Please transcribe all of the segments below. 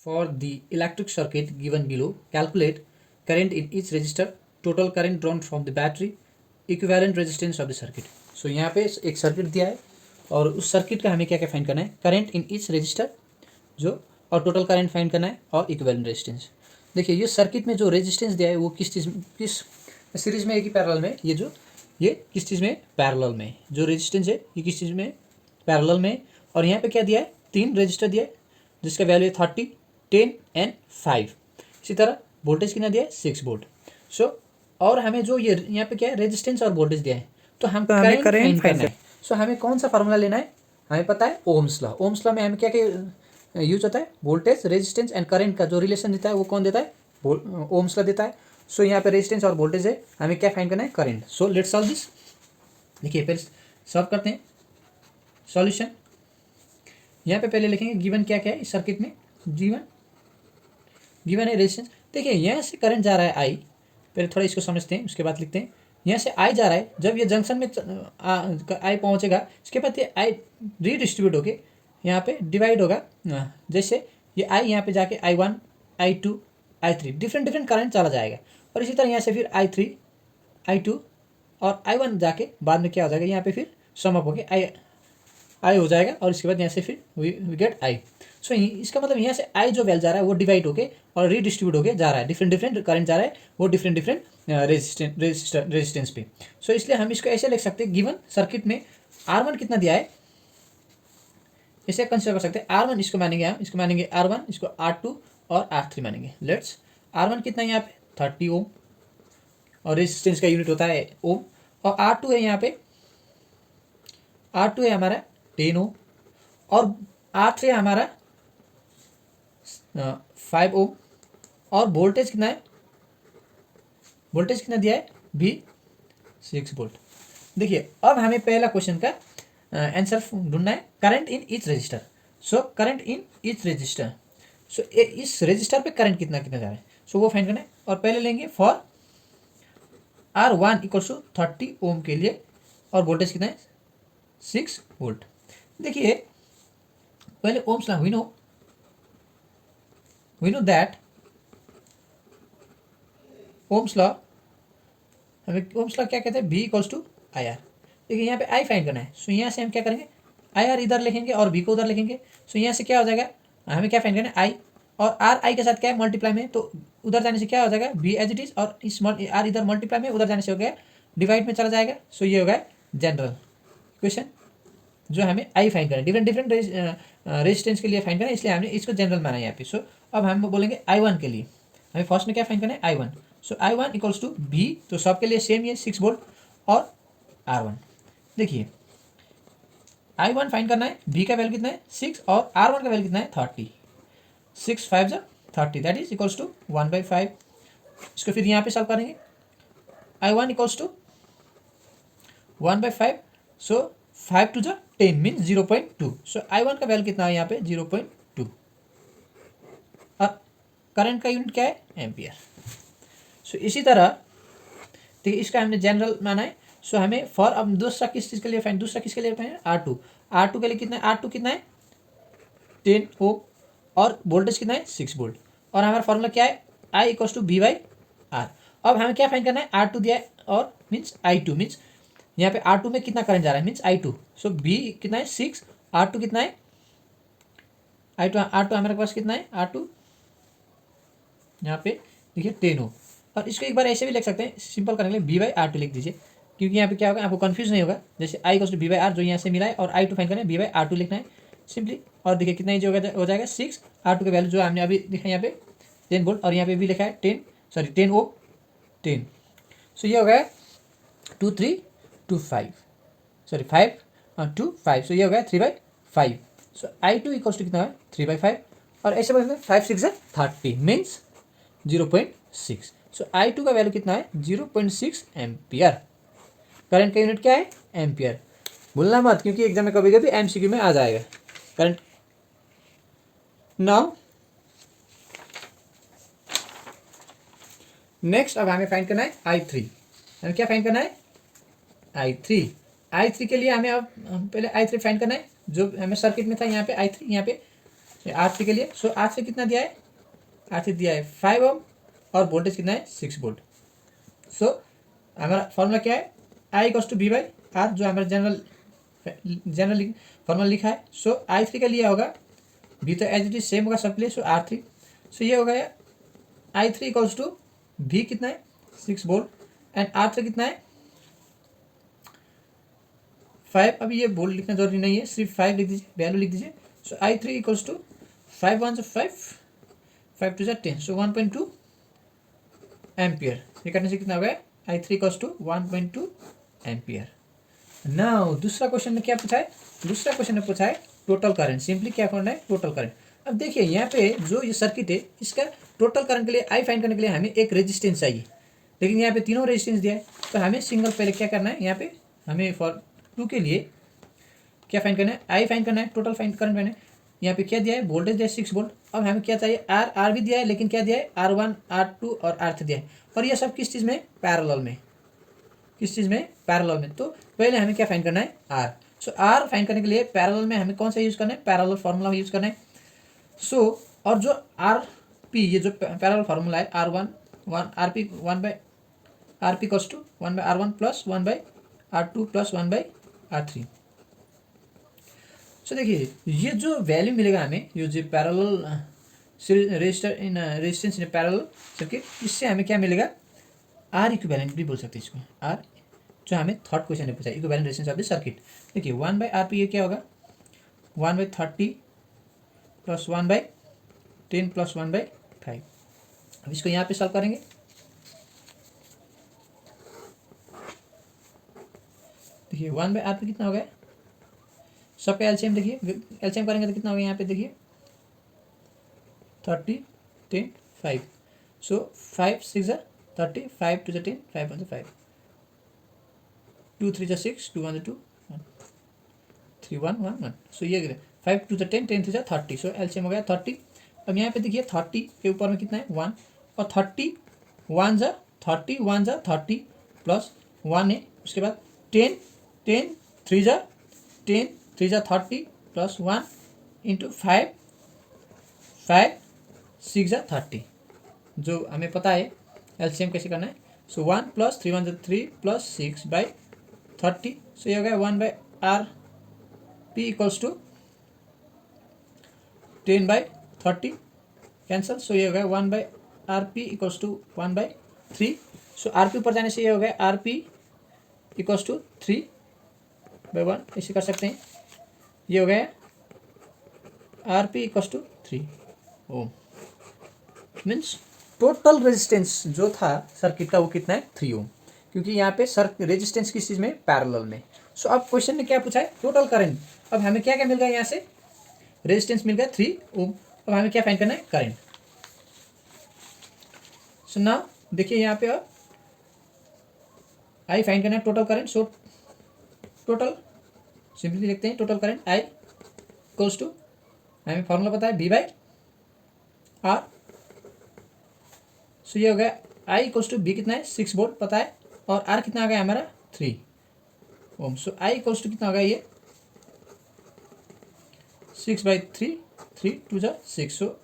For the electric circuit given below, calculate current in each resistor, total current drawn from the battery, equivalent resistance of the circuit. So यहाँ पे एक circuit दिया है और उस circuit का हमें क्या क्या फाइंड करना है, करंट इन ईच रजिस्टर जो, और टोटल करंट फाइंड करना है और इक्विवेलेंट रेजिस्टेंस। देखिए ये सर्किट में जो रेजिस्टेंस दिया है वो किस सीरीज में है कि पैरेलल में, ये किस चीज़ में, पैरेलल में। जो रेजिस्टेंस है ये किस चीज़ में, पैरेलल में। और यहाँ पे क्या दिया है, 3 रजिस्टर दिया है जिसका वैल्यू है 30, 10 एंड 5। इसी तरह वोल्टेज कितना दिया है, 6 वोल्ट। सो और हमें जो ये यहाँ पे क्या है, रेजिस्टेंस और वोल्टेज दिया है, तो हमें करंट फाइंड करना है। सो हमें कौन सा फार्मूला लेना है, हमें पता है ओम्स लॉ। ओम्स लॉ में हमें क्या क्या यूज होता है, वोल्टेज, रेजिस्टेंस एंड करंट का जो रिलेशन देता है वो कौन देता है, ओम्स लॉ देता है। सो यहाँ पे रेजिस्टेंस और वोल्टेज है, हमें क्या फाइंड करना है, current. So let's solve this. देखिए पहले सॉल्व करते हैं सॉल्यूशन। यहाँ पे पहले लिखेंगे गिवन क्या क्या है इस सर्किट में, गिवन है रेजिस्टेंस। देखिए यहाँ से करंट जा रहा है आई, पहले थोड़ा इसको समझते हैं उसके बाद लिखते हैं। यहाँ से आई जा रहा है, जब ये जंक्शन में आई पहुँचेगा इसके बाद ये आई रीडिस्ट्रीब्यूट होके यहाँ पे डिवाइड होगा। जैसे ये आई यहाँ पे जाके I1, I2, I3 different current चला जाएगा। और इसी तरह यहाँ से फिर I3, I2 और I1 जाके बाद में क्या हो जाएगा, यहाँ पे फिर सम अप होके आई हो जाएगा। और इसके बाद यहाँ से फिर वी गेट आई। सो इसका मतलब यहाँ से आई जो वैल्यू जा रहा है वो डिवाइड होके और रीडिस्ट्रीब्यूट होके जा रहा है, डिफरेंट करंट जा रहा है वो डिफरेंट रेजिस्टेंस पे। सो इसलिए हम इसको ऐसे लिख सकते हैं, गिवन सर्किट में R1 कितना दिया है, इसे कंसिडर कर सकते हैं R1, इसको मानेंगे हम, इसको मानेंगे R1, इसको R2 और R3 मानेंगे। लेट्स R1 कितना है यहाँ पे 30 ओम, और रेजिस्टेंस का यूनिट होता है ओम। और R2 है यहाँ पे, R2 है हमारा 10 ओम, और R3 है हमारा 5 ओम। और वोल्टेज कितना है, वोल्टेज कितना दिया है V6 वोल्ट। देखिए अब हमें पहला क्वेश्चन का आंसर ढूंढना है, current in each register. So current in each register, so इस रजिस्टर पे करंट कितना कितना जा रहा है, सो वो फाइंड करना है। और पहले लेंगे फॉर R1 इक्वल्स टू 30 ओम के लिए, और वोल्टेज कितना है 6 वोल्ट। देखिए पहले Ohm's law, we know that Ohm's law, हमें ओम्स लॉ क्या कहते हैं, V equals to I R. देखिए यहाँ पे आई फाइंड करना है। सो यहाँ से हम क्या करेंगे, आई आर इधर लिखेंगे और V को उधर लिखेंगे। सो यहाँ से क्या हो जाएगा, हमें क्या फाइंड करना है आई, और आर आई के साथ क्या है मल्टीप्लाई में, तो उधर जाने से क्या हो जाएगा V एज इट इज, और इस आर इधर मल्टीप्लाई में, उधर जाने से हो गया डिवाइड में चला जाएगा। सो ये हो गया जनरल इक्वेशन जो हमें आई फाइंड करना है, डिफरेंट रेजिस्टेंस के लिए फाइंड करना है, इसलिए हमने इसको जनरल माना है यहाँ पे। सो अब हम बोलेंगे I1 के लिए, हमें फर्स्ट में क्या फाइंड करना है I1। So I1 equals to V, तो सबके लिए सेम ही है 6 वोल्ट और R1। देखिए I1 फाइंड करना है, V का वैल्यू कितना है 6 और R1 का वैल्यू कितना है 30। 6 5 जा 30, दैट इज इक्वल्स टू 1/5। इसको फिर यहाँ पे सॉल्व करेंगे, I1 equals to 1/5। So 5 to जा 10 मीन्स 0.2। सो I1 का वैल्यू कितना है यहाँ पे 0.2, और करंट का यूनिट क्या है एम्पियर। सो इसी तरह देखिए इसका हमने जनरल माना है। सो हमें फॉर, अब दूसरा किस चीज़ के लिए फाइंड, दूसरा किसके लिए फाइंड, R2 के लिए कितना है, R2 कितना है 10 ओम, और वोल्टेज कितना है 6 वोल्ट। और हमारा फॉर्मूला क्या है, I इक्वल्स टू V/R। अब हमें क्या फाइंड करना है, R2 दिया है और मीन्स I2, मीन्स यहाँ पे R2 में कितना करंट जा रहा है मीन्स I2। सो V कितना है 6, R2 कितना है, R2 हमारे पास कितना है, R2 यहाँ पे देखिए 10 ओम। और इसको एक बार ऐसे भी लिख सकते हैं, सिंपल करने के लिए V/R2 लिख दीजिए, क्योंकि यहाँ पे क्या होगा आपको कंफ्यूज नहीं होगा। जैसे I इक्वल्स टू V/R जो यहाँ से मिला है, और I2 फाइंड करना है V/R2 लिखना है सिंपली। और देखिए कितना ईजी हो जाएगा 6, R2 का वैल्यू जो हमने अभी लिखा है यहाँ पे 10 वोल्ट, और यहाँ पे भी लिखा है 10 ओम 10। सो ये हो गया 2 3 2 5, सॉरी 5 2 5। सो ये हो गया 3/5। सो I2 इक्वल्स टू कितना है 3/5, और ऐसे बोलते हैं 5 6 30 मीन्स 0.6। सो I2 का वैल्यू कितना है 0.6 एम्पियर। करंट का यूनिट क्या है एम्पियर, भूलना मत, क्योंकि एग्जाम में कभी कभी MCQ में आ जाएगा करंट। नाउ नेक्स्ट अब हमें फाइंड करना है I3। हमें क्या फाइंड करना है I3 के लिए हमें अब पहले I3 फाइंड करना है, जो हमें सर्किट में था यहाँ पे I3, यहाँ पे R3 के लिए। सो R3 कितना दिया है, R3 दिया है 5 ओम और वोल्टेज कितना है 6 वोल्ट। सो हमारा फॉर्मूला क्या है, I equals to V by R, जो हमारा जनरल फॉर्मूला लिखा है। सो I3 का लिया होगा, V तो एज इट इज सेम होगा सबके लिए, सो R3। सो ये हो गया I3 इक्वल्स टू V कितना है 6 वोल्ट एंड R3 कितना है 5। अभी ये वोल्ट लिखना जरूरी नहीं है, सिर्फ 5 लिख दीजिए, वैल्यू लिख दीजिए। सो I3 इक्वल्स टू 5 1 से 5, 5 2 10, सो 1.2 एम्पियर। ये करने से कितना हो गया, I3 equals to 1.2 ampere. Now दूसरा क्वेश्चन में क्या पूछा है, दूसरा क्वेश्चन में पूछा है टोटल करंट। सिंपली क्या करना है, टोटल करंट। अब देखिए यहाँ पे जो ये सर्किट है, इसका टोटल करंट के लिए आई फाइंड करने के लिए हमें एक रेजिस्टेंस चाहिए, लेकिन यहाँ पे तीनों रेजिस्टेंस दिया है। तो हमें सिंगल पहले क्या करना है, यहाँ पे हमें फॉर 2 के लिए क्या फाइंड करना है, आई फाइंड करना है, टोटल फाइंड करंट मैंने यहाँ पे क्या दिया है, वोल्टेज दिया है 6 वोल्ट। अब हमें क्या चाहिए, आर भी दिया है, लेकिन क्या दिया है R1 R2 और R3 दिया है, और ये सब किस चीज़ में, पैरेलल में, किस चीज़ में, पैरेलल में। तो पहले हमें क्या फाइंड करना है, R। सो R फाइंड करने के लिए पैरेलल में हमें कौन सा यूज़ करना है, पैरेलल फार्मूला यूज़ करना है। सो और जो RP, ये जो पैरेलल फार्मूला है R1 RP 1 by RP equals to 1 by R1 plus 1 by R2 plus 1 by R3। सो देखिए ये जो वैल्यू मिलेगा हमें, ये जो parallel resistor in resistance in parallel circuit, इससे हमें क्या मिलेगा, R इक्विवेलेंट भी बोल सकते हैं इसको, R, जो हमें थर्ड क्वेश्चन में पूछा है, equivalent resistance of the circuit. देखिए 1 बाई RP ये क्या होगा, 1 by 30 plus 1 by 10 plus 1 by 5। अब इसको यहाँ पे सॉल्व करेंगे। देखिए 1 बाई RP कितना हो गया, सबका एलसीएम देखिए, एलसीएम करेंगे तो कितना हो गया यहाँ पे देखिए 30 10 5। सो 5 6 जा 30, 5 2 जा 10, 5 1 जा 5, 2 3 जा 6, 2 1 जा 2, 3 1 1 1। सो ये 5 2 जा 10, 10 3 जा 30। सो एलसीएम हो गया 30। अब यहाँ पे देखिए 30 के ऊपर में कितना है 1, और 30 1 जा 30, 1 जा 30 प्लस 1 है, उसके बाद 10 10 3 जा 10, 3 जा 30 प्लस 1 इंटू 5 5 6 जा 30। जो हमें पता है एलसीएम कैसे करना है। सो 1 प्लस 3 1 जा 3 प्लस 6 बाई 30। सो ये हो गया 1 by RP equals to 10 by 30 cancel. So ये हो गया 1 by RP equals to 1 by 3। So RP ऊपर जाने से ये हो गया RP इक्वल्स टू 3 बाई 1, ऐसे कर सकते हैं। ये हो गया RP equals to 3 ohm. Means total resistance जो था सर्किट का वो कितना है 3 ओम, क्योंकि यहाँ पे रेजिस्टेंस किस चीज़ में, पैरेलल में। सो अब क्वेश्चन में क्या पूछा है, टोटल करंट। अब हमें क्या क्या मिल गया, यहाँ से रेजिस्टेंस मिल गया 3 ओम। अब हमें क्या फाइंड करना है, करंट। सो ना देखिए यहाँ पे अब आई फाइंड करना है total current. So total simply लिखते हैं, total current I equals to, हमें फॉर्मूला पता है V बाई R। सो ये हो गया आई इक्वल्स टू V कितना है 6 वोल्ट पता है, और R कितना आ गया हमारा 3 ओम। सो आई इक्वल्स टू कितना होगा, ये 6 बाई 3, 3 2 जा 6। So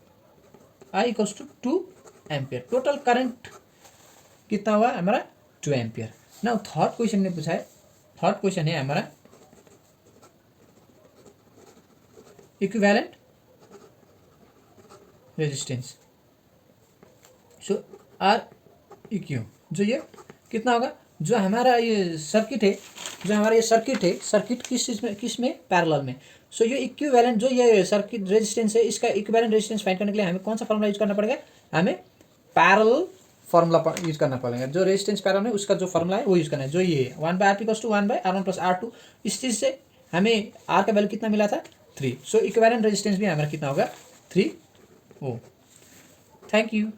I equals to 2 ampere. Total current कितना हुआ हमारा 2 एम्पियर। ना थर्ड क्वेश्चन ने पूछा है, थर्ड क्वेश्चन है हमारा इक्विवेलेंट रेजिस्टेंस। सो आर इक्यू, जो ये कितना होगा, जो हमारा ये सर्किट है, जो हमारा ये सर्किट है, सर्किट किस चीज़ में, किस में, पैरेलल में। सो ये इक्विवेलेंट जो ये सर्किट रेजिस्टेंस है, इसका इक्विवेलेंट रेजिस्टेंस फाइंड करने के लिए हमें कौन सा फॉर्मूला यूज करना पड़ेगा, हमें पैरेलल फॉर्मूला यूज करना पड़ेगा। जो रेजिस्टेंस पैरेलल है उसका जो फॉर्मूला है वो यूज करना है, जो ये 1 by RP equals to 1 by R1 plus R2। इस चीज़ से हमें R का वैल्यू कितना मिला था 3। सो इक्विवेलेंट रेजिस्टेंस भी हमारा कितना होगा 3 ओम। Thank you.